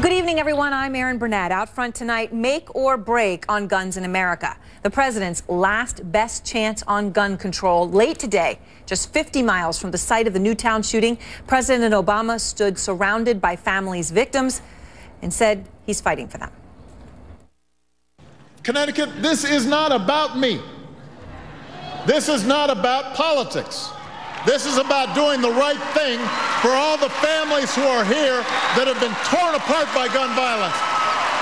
Good evening, everyone. I'm Erin Burnett. Out front tonight, make or break on guns in America. The president's last best chance on gun control. Late today, just 50 miles from the site of the Newtown shooting, President Obama stood surrounded by families, victims, and said he's fighting for them. Connecticut, this is not about me. This is not about politics. This is about doing the right thing for all the families who are here that have been torn apart by gun violence.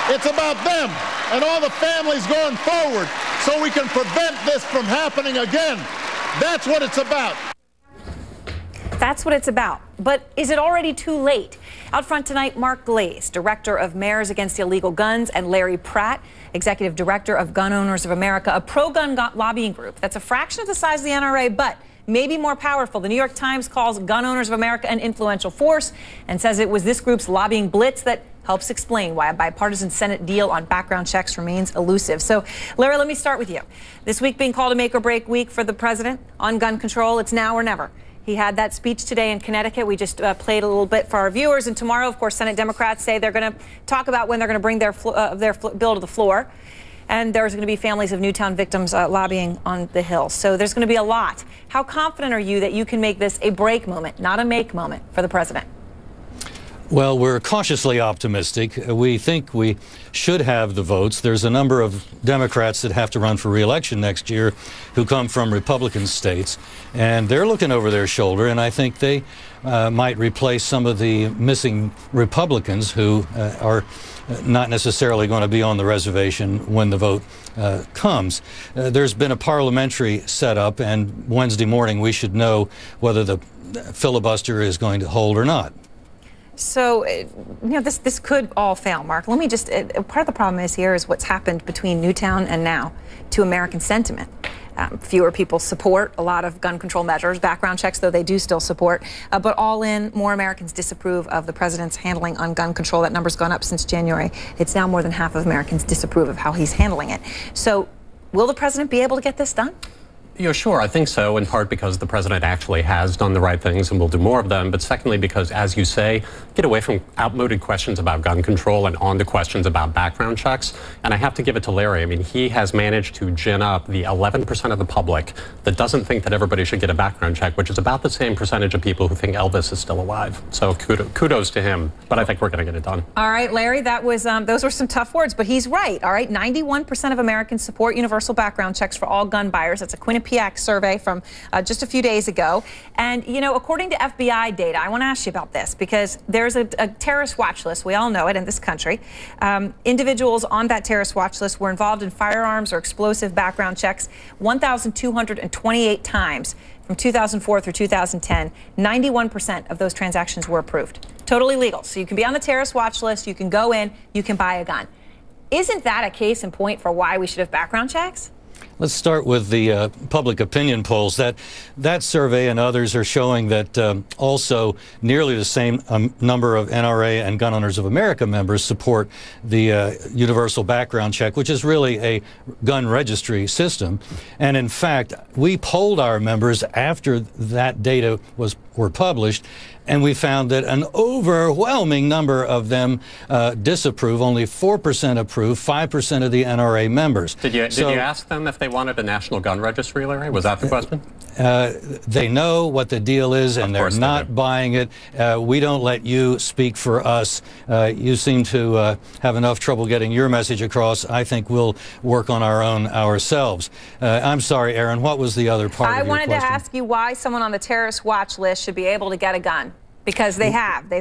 It's about them and all the families going forward so we can prevent this from happening again. That's what it's about. That's what it's about. But is it already too late? Out front tonight, Mark Glaze, director of Mayors Against Illegal Guns, and Larry Pratt, executive director of Gun Owners of America, a pro-gun lobbying group that's a fraction of the size of the NRA, but maybe more powerful. The New York Times calls Gun Owners of America an influential force and says it was this group's lobbying blitz that helps explain why a bipartisan Senate deal on background checks remains elusive. So, Larry, let me start with you. This week being called a make or break week for the president on gun control. It's now or never. He had that speech today in Connecticut. We just played a little bit for our viewers. And tomorrow, of course, Senate Democrats say they're going to talk about when they're going to bring their bill to the floor. And there's going to be families of Newtown victims lobbying on the Hill. So there's going to be a lot. How confident are you that you can make this a break moment, not a make moment for the president? Well, we're cautiously optimistic. We think we should have the votes. There's a number of Democrats that have to run for re-election next year who come from Republican states, and they're looking over their shoulder, and I think they might replace some of the missing Republicans who are not necessarily going to be on the reservation when the vote comes. There's been a parliamentary setup, and Wednesday morning we should know whether the filibuster is going to hold or not. So, this could all fail, Mark. Let me just, part of the problem is what's happened between Newtown and now to American sentiment. Fewer people support a lot of gun control measures, background checks, though they do still support. But all in, more Americans disapprove of the president's handling on gun control. That number's gone up since January. It's now more than half of Americans disapprove of how he's handling it. So, will the president be able to get this done? Yeah, sure. I think so, in part because the president actually has done the right things and will do more of them. But secondly, because, as you say, get away from outmoded questions about gun control and on to questions about background checks. And I have to give it to Larry. I mean, he has managed to gin up the 11% of the public that doesn't think that everybody should get a background check, which is about the same percentage of people who think Elvis is still alive. So kudos to him. But I think we're going to get it done. All right, Larry, that was those were some tough words, but he's right. All right, 91% of Americans support universal background checks for all gun buyers. That's a Quinnipiac survey from just a few days ago. And, according to FBI data, I want to ask you about this because there's a terrorist watch list. We all know it in this country. Individuals on that terrorist watch list were involved in firearms or explosive background checks 1,228 times from 2004 through 2010. 91% of those transactions were approved. Totally legal. So you can be on the terrorist watch list, you can go in, you can buy a gun. Isn't that a case in point for why we should have background checks? Let's start with the public opinion polls. That survey and others are showing that also nearly the same number of NRA and Gun Owners of America members support the universal background check, which is really a gun registry system. And in fact, we polled our members after that data were published, and we found that an overwhelming number of them disapprove. Only 4% approve, 5% of the NRA members. Did you ask them if they wanted a national gun registry, Larry? Was that the question? They know what the deal is, and they're not buying it. We don't let you speak for us. You seem to have enough trouble getting your message across. I think we'll work on our own ourselves. I'm sorry, Erin, what was the other part of your question? I wanted to ask you why someone on the terrorist watch list should be able to get a gun. Because they've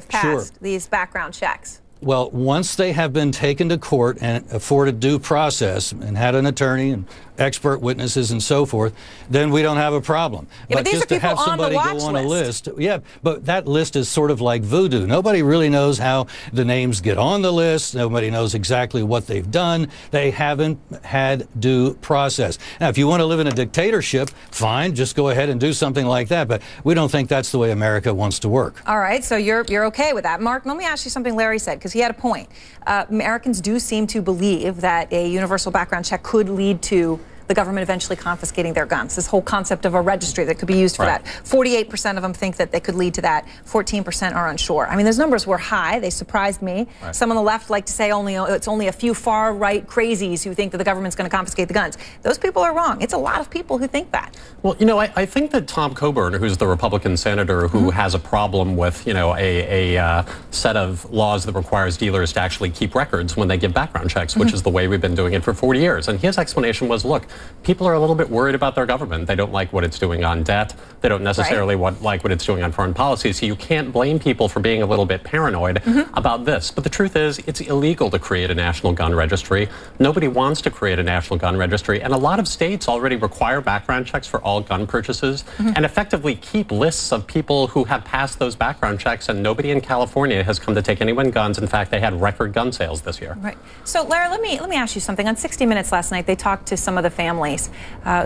passed these background checks. Well, once they have been taken to court and afforded due process and had an attorney and expert witnesses and so forth, then we don't have a problem. Yeah, but these just are people to have somebody on the go on watch a list, yeah, but that list is sort of like voodoo. Nobody really knows how the names get on the list. Nobody knows exactly what they've done. They haven't had due process. Now, if you want to live in a dictatorship, fine, just go ahead and do something like that. But we don't think that's the way America wants to work. All right, so you're okay with that. Mark, let me ask you something Larry said, because he had a point. Americans do seem to believe that a universal background check could lead to the government eventually confiscating their guns. This whole concept of a registry that could be used for that. 48% of them think that they could lead to that. 14% are unsure. I mean, those numbers were high. They surprised me. Some on the left like to say it's only a few far-right crazies who think that the government's going to confiscate the guns. Those people are wrong. It's a lot of people who think that. Well, you know, I think that Tom Coburn, who's the Republican senator who has a problem with, you know, a set of laws that requires dealers to actually keep records when they give background checks, which is the way we've been doing it for 40 years. And his explanation was, look, people are a little bit worried about their government. They don't like what it's doing on debt. They don't necessarily like what it's doing on foreign policy. So you can't blame people for being a little bit paranoid about this. But the truth is, it's illegal to create a national gun registry. Nobody wants to create a national gun registry. And a lot of states already require background checks for all gun purchases and effectively keep lists of people who have passed those background checks. And nobody in California has come to take anyone's guns. In fact, they had record gun sales this year. Right. So, Larry, let me ask you something. On 60 Minutes last night, they talked to some of the families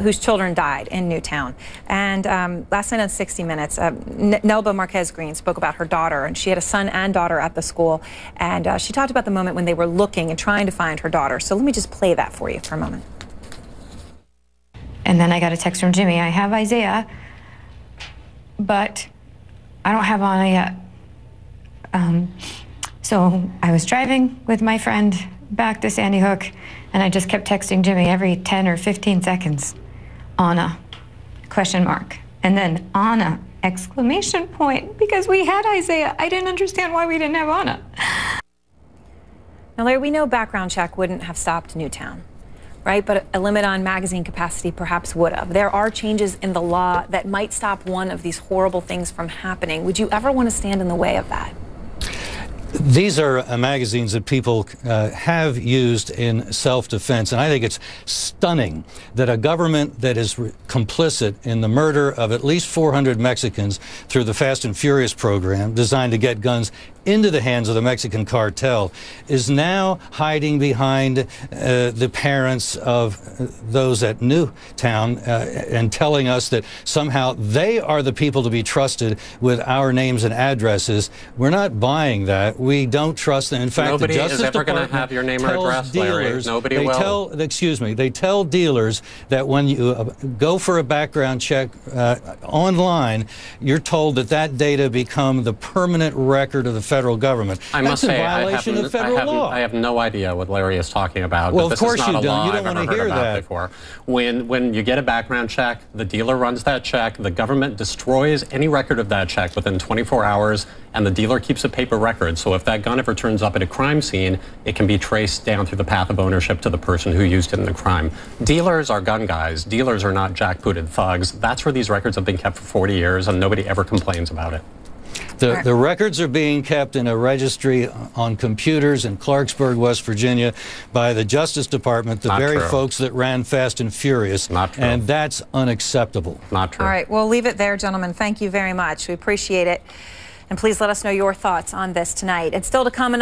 whose children died in Newtown. And last night on 60 Minutes, Nelba Marquez Green spoke about her daughter, and she had a son and daughter at the school. And she talked about the moment when they were looking and trying to find her daughter. So let me just play that for you for a moment. And then I got a text from Jimmy. I have Isaiah, but I don't have Anna yet. So I was driving with my friend back to Sandy Hook, and I just kept texting Jimmy every 10 or 15 seconds. Anna, question mark. And then Anna, exclamation point, because we had Isaiah. I didn't understand why we didn't have Anna. Now, Larry, we know background check wouldn't have stopped Newtown, right? But a limit on magazine capacity perhaps would have. There are changes in the law that might stop one of these horrible things from happening. Would you ever want to stand in the way of that? These are magazines that people have used in self-defense, and I think it's stunning that a government that is complicit in the murder of at least 400 Mexicans through the Fast and Furious program designed to get guns into the hands of the Mexican cartel is now hiding behind the parents of those at Newtown and telling us that somehow they are the people to be trusted with our names and addresses. We're not buying that. We don't trust them. In fact, nobody the Justice is ever Department going to have your name or address, Larry. Nobody will. They tell dealers that when you go for a background check online, you're told that that data become the permanent record of the federal government. I must say, I have no idea what Larry is talking about. Well, but of course this is not you a law don't. You I've don't want ever to hear heard about that before. When you get a background check, the dealer runs that check, the government destroys any record of that check within 24 hours, and the dealer keeps a paper record. So if that gun ever turns up at a crime scene, it can be traced down through the path of ownership to the person who used it in the crime. Dealers are gun guys. Dealers are not jackbooted thugs. That's where these records have been kept for 40 years, and nobody ever complains about it. The records are being kept in a registry on computers in Clarksburg, West Virginia, by the Justice Department, the very folks that ran Fast and Furious. Not true. And that's unacceptable. Not true. All right, we'll leave it there, gentlemen. Thank you very much. We appreciate it. And please let us know your thoughts on this tonight. And still to come.